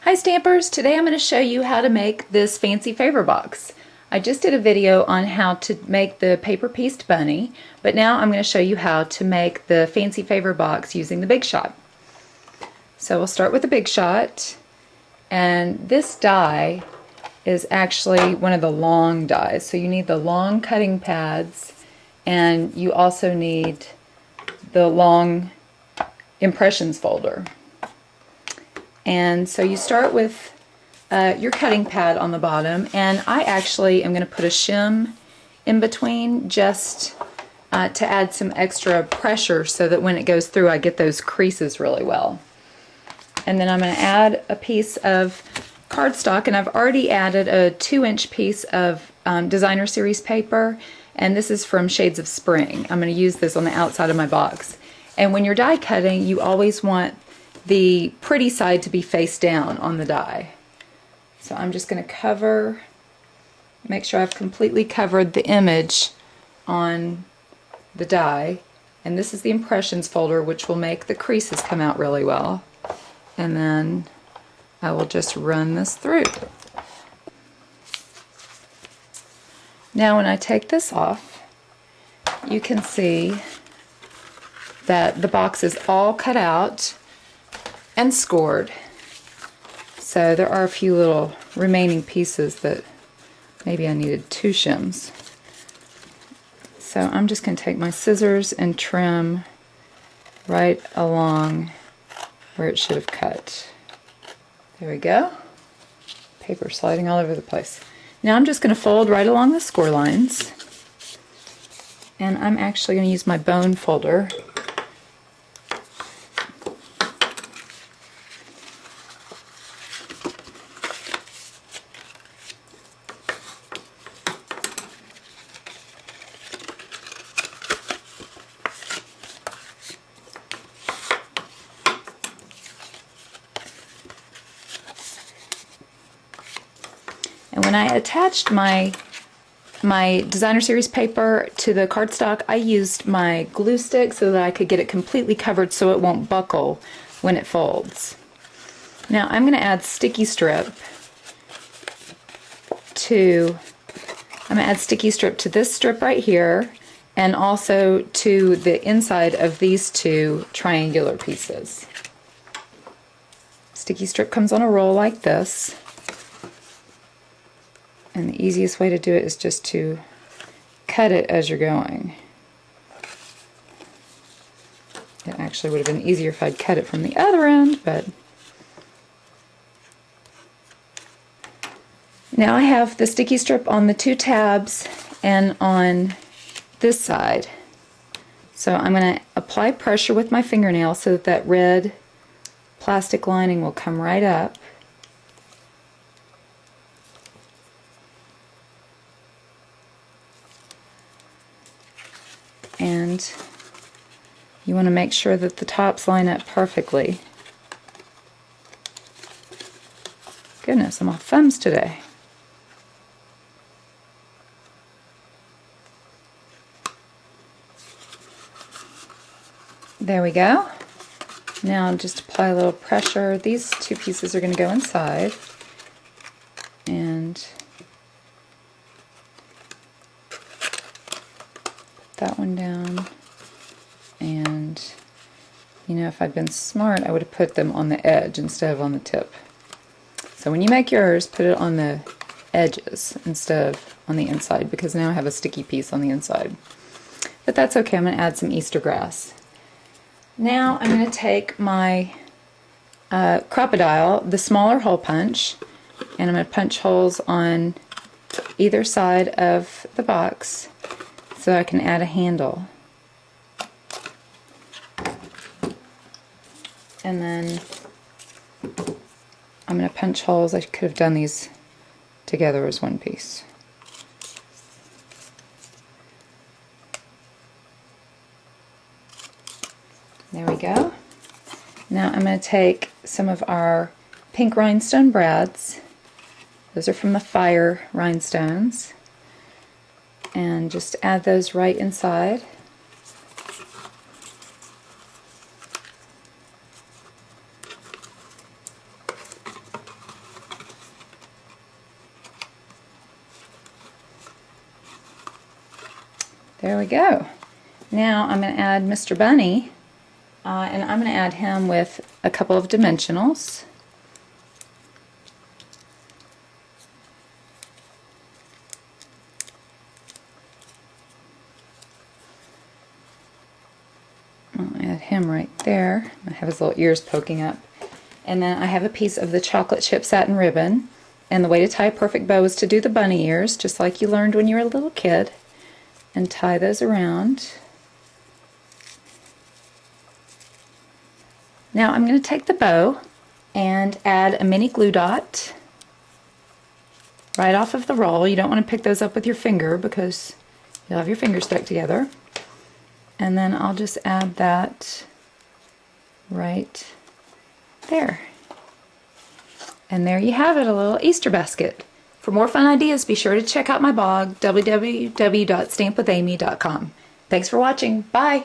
Hi Stampers! Today I'm going to show you how to make this fancy favor box. I just did a video on how to make the paper pieced bunny, but now I'm going to show you how to make the fancy favor box using the Big Shot. So we'll start with the Big Shot, and this die is actually one of the long dies, so you need the long cutting pads and you also need the long impressions folder. And so you start with your cutting pad on the bottom, and I actually am going to put a shim in between just to add some extra pressure so that when it goes through I get those creases really well. And then I'm going to add a piece of cardstock, and I've already added a 2-inch piece of designer series paper, and this is from Shades of Spring. I'm going to use this on the outside of my box. And when you're die cutting, you always want the pretty side to be face down on the die. So I'm just going to make sure I've completely covered the image on the die. And this is the impressions folder, which will make the creases come out really well. And then I will just run this through. Now when I take this off, you can see that the box is all cut out and scored. So there are a few little remaining pieces that maybe I needed 2 shims. So I'm just going to take my scissors and trim right along where it should have cut. There we go. Paper sliding all over the place. Now I'm just going to fold right along the score lines, and I'm actually going to use my bone folder. And when I attached my designer series paper to the cardstock, I used my glue stick so that I could get it completely covered so it won't buckle when it folds. Now I'm going to add sticky strip to this strip right here, and also to the inside of these 2 triangular pieces. Sticky strip comes on a roll like this. And the easiest way to do it is just to cut it as you're going. It actually would have been easier if I'd cut it from the other end, but now I have the sticky strip on the 2 tabs and on this side. So I'm going to apply pressure with my fingernail so that that red plastic lining will come right up. And you want to make sure that the tops line up perfectly. Goodness, I'm off thumbs today. There we go. Now just apply a little pressure. These 2 pieces are going to go inside, and that one down, and you know, if I'd been smart I would have put them on the edge instead of on the tip. So when you make yours, put it on the edges instead of on the inside, because now I have a sticky piece on the inside. But that's okay, I'm going to add some Easter grass. Now I'm going to take my crocodile, the smaller hole punch, and I'm going to punch holes on either side of the box so I can add a handle. And then I'm going to punch holes. I could have done these together as one piece. There we go. Now I'm going to take some of our pink rhinestone brads. Those are from the Fire rhinestones. And just add those right inside. There we go. Now I'm going to add Mr. Bunny, and I'm going to add him with a couple of dimensionals. I'll add him right there. I have his little ears poking up. And then I have a piece of the chocolate chip satin ribbon. And the way to tie a perfect bow is to do the bunny ears, just like you learned when you were a little kid. And tie those around. Now I'm going to take the bow and add a mini glue dot right off of the roll. You don't want to pick those up with your finger because you'll have your fingers stuck together. And then I'll just add that right there. And there you have it, a little Easter basket. For more fun ideas, be sure to check out my blog, www.stampwithamy.com. Thanks for watching. Bye!